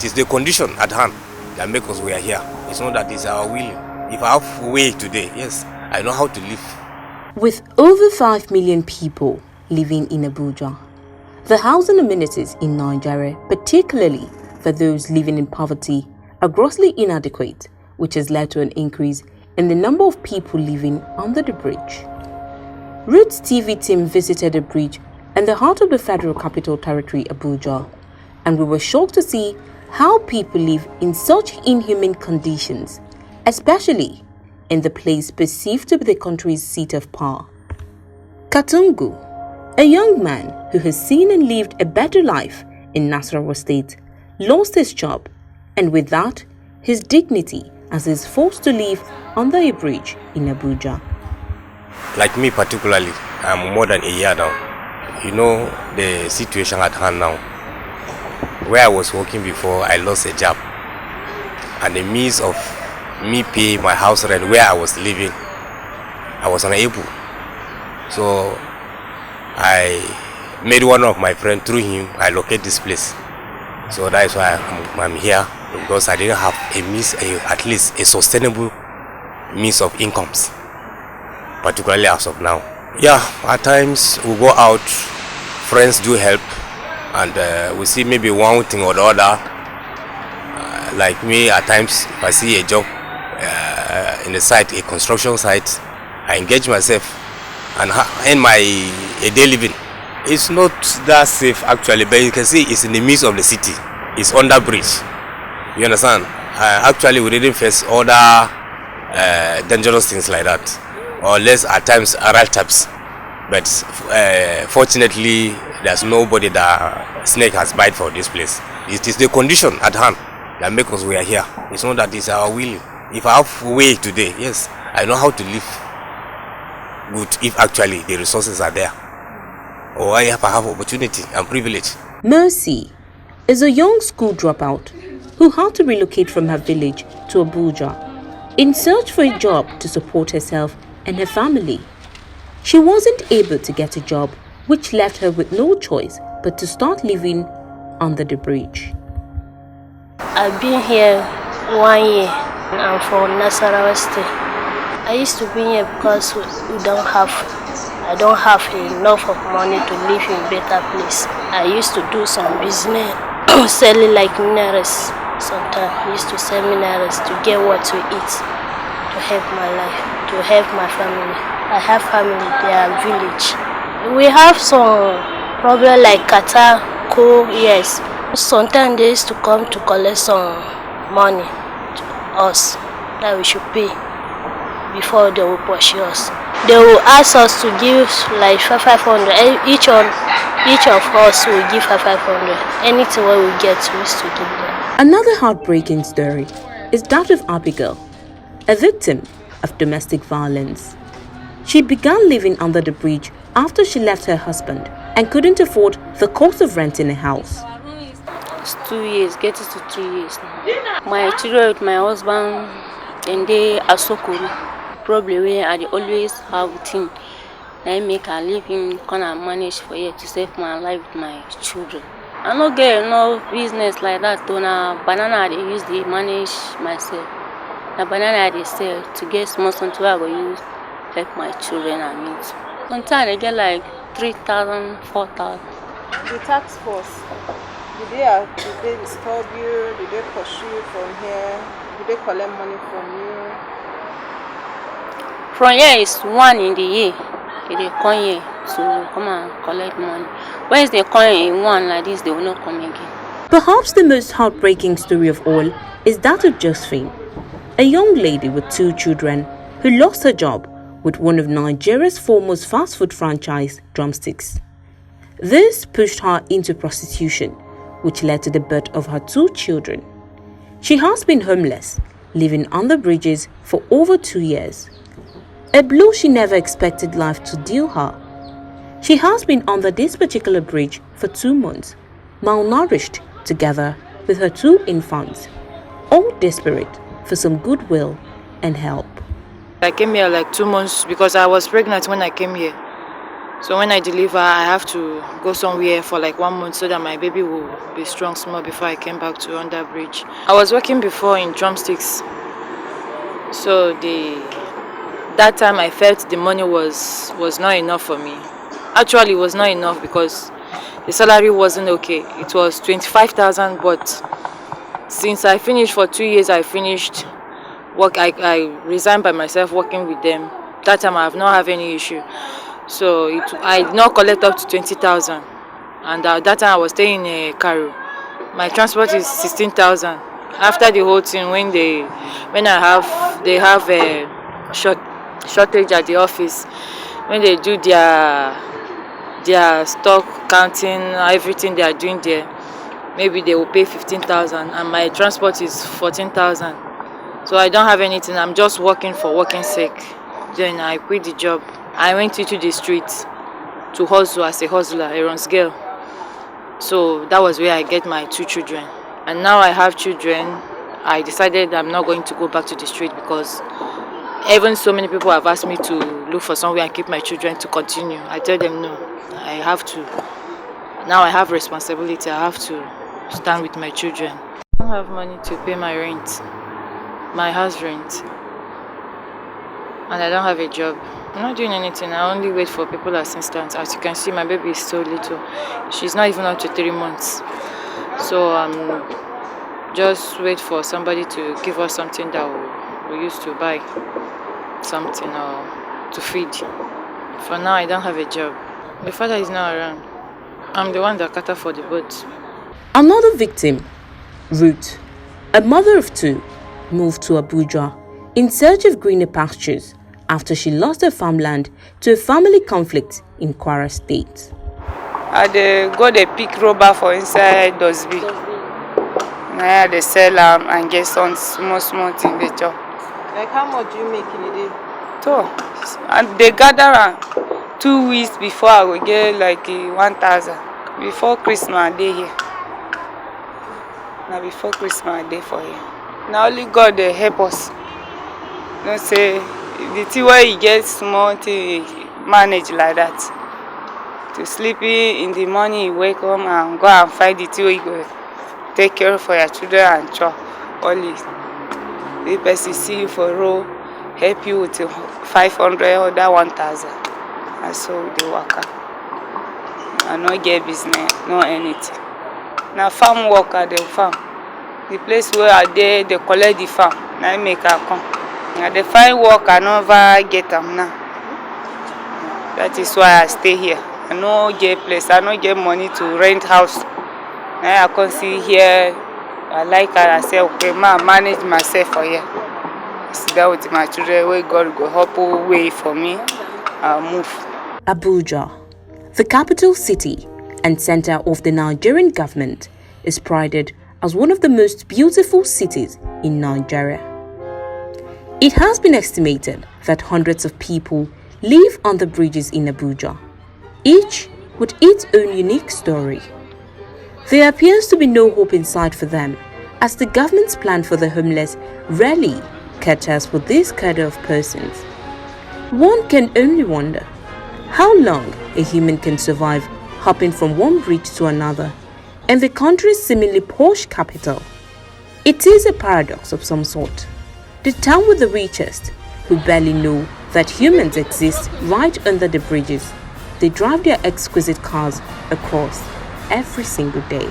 is the condition at hand that makes us we are here. It's not that it's our will. If I have way today, yes, I know how to live. With over 5 million people living in Abuja, the housing amenities in Nigeria, particularly for those living in poverty, are grossly inadequate, which has led to an increase in the number of people living under the bridge. Roots TV team visited the bridge in the heart of the Federal Capital Territory, Abuja, and we were shocked to see how people live in such inhumane conditions, especially in the place perceived to be the country's seat of power. Katungu, a young man who has seen and lived a better life in Nasarawa State, lost his job, and with that, his dignity as he is forced to live under a bridge in Abuja. Like me particularly, I'm more than a year now. You know the situation at hand now. Where I was working before, I lost a job. And the means of me pay my house rent where I was living, I was unable. So I made one of my friends, through him, I locate this place. So that is why I'm here, because I didn't have at least a sustainable means of incomes, particularly as of now. Yeah, at times we go out, friends do help, and we see maybe one thing or the other. Like me, at times if I see a job in a site, a construction site, I engage myself and earn my day living. It's not that safe actually, but you can see it's in the midst of the city. It's under bridge. You understand? Actually, we didn't face other dangerous things like that, or less at times rat traps. But fortunately, there's nobody that snake has bite for this place. It is the condition at hand that makes us we are here. It's not that it's our will. If I have way today, yes, I know how to live good if actually the resources are there, or if I have opportunity and privilege. Mercy is a young school dropout who had to relocate from her village to Abuja in search for a job to support herself and her family. She wasn't able to get a job, which left her with no choice but to start living under the bridge. I've been here 1 year. I'm from Nasarawa State. I used to be here because I don't have enough of money to live in better place. I used to do some business, selling like minerals. Sometimes I used to sell minerals to get what to eat, to help my life, to help my family. I have family, they are village. We have some problem like Qatar, yes. Sometimes they used to come to collect some money to us that we should pay before they will pursue us. They will ask us to give like 500. Each of us will give 500. Anything what we get, we used to give them. Another heartbreaking story is that of Abigail, a victim of domestic violence. She began living under the bridge after she left her husband and couldn't afford the cost of renting a house. It's 2 years, getting to 3 years now. My children with my husband, and they are so cool. Probably where I always have thing. I make a living, can I manage for you to save my life with my children. I don't get no business like that. On a banana they use they manage myself. The banana they sell to get small something I go use help my children and me. Sometimes they get like 3,000, 4,000. The tax force, did they disturb you? Did they pursue you from here? Did they collect money from you? From here is one in the year. They come here to come and collect money. When they come in one like this, they will not come again. Perhaps the most heartbreaking story of all is that of Josephine, a young lady with 2 children who lost her job with one of Nigeria's foremost fast food franchise, Drumstix. This pushed her into prostitution, which led to the birth of her 2 children. She has been homeless, living under bridges for over 2 years. A blow she never expected life to deal her. She has been under this particular bridge for 2 months, malnourished together with her 2 infants, all desperate for some goodwill and help. I came here like 2 months because I was pregnant when I came here. So when I deliver, I have to go somewhere for like 1 month so that my baby will be strong small before I came back to under bridge. I was working before in Drumstix. So that time I felt the money was not enough for me. Actually, it was not enough because the salary wasn't okay. It was 25,000, but since I finished for 2 years, I finished work. I resigned by myself working with them. That time I have not have any issue. So I did not collect up to 20,000, and that time I was staying in a car. My transport is 16,000. After the whole thing, when they have a shortage at the office, when they do their stock counting, everything they are doing there, maybe they will pay 15,000, and my transport is 14,000. So I don't have anything. I'm just working for working sake. Then I quit the job. I went into the streets to hustle as a hustler, a runs girl. So that was where I get my 2 children. And now I have children. I decided I'm not going to go back to the street because even so many people have asked me to look for somewhere and keep my children to continue. I tell them no, I have to. Now I have responsibility. I have to stand with my children. I don't have money to pay my rent, my house rent, and I don't have a job. I'm not doing anything. I only wait for people assistance. As you can see, my baby is so little. She's not even up to 3 months. So just wait for somebody to give us something that we use to buy something or to feed. For now, I don't have a job. My father is not around. I'm the one that cater for the boat. Another victim, Ruth, a mother of 2, moved to Abuja in search of greener pastures after she lost her farmland to a family conflict in Kwara State. I go dey pick rubber for inside dustbin. Na I dey sell and get some small thing dey chop. Like how much do you make in a day? So, and they gather am 2 weeks before I will get like 1,000. Before Christmas I dey here. Now before Christmas I dey for here. Now only God dey help us. Don't say the thing where you get small thing manage like that. To sleep in the morning, you wake up and go and find the thing where you go take care for your children and chop. Only the person see you for road, help you with 500 or that 1,000. And so they work out. I no get business, no anything. Now farm work at the farm. The place where I dey, they collect the farm. Now I make her come. Now they find work, I never get them now. That is why I stay here. I no get place, I no get money to rent house. Now I can see here, I like her, I say, okay, ma, manage myself for here. Sit down with my children, where God go help way for me, I'll move. Abuja, the capital city and center of the Nigerian government, is prided as one of the most beautiful cities in Nigeria. It has been estimated that hundreds of people live on the bridges in Abuja, each with its own unique story. There appears to be no hope in sight for them, as the government's plan for the homeless rarely caters for this cadre of persons. One can only wonder how long a human can survive hopping from one bridge to another in the country's seemingly posh capital. It is a paradox of some sort. The town with the richest, who barely know that humans exist right under the bridges they drive their exquisite cars across every single day.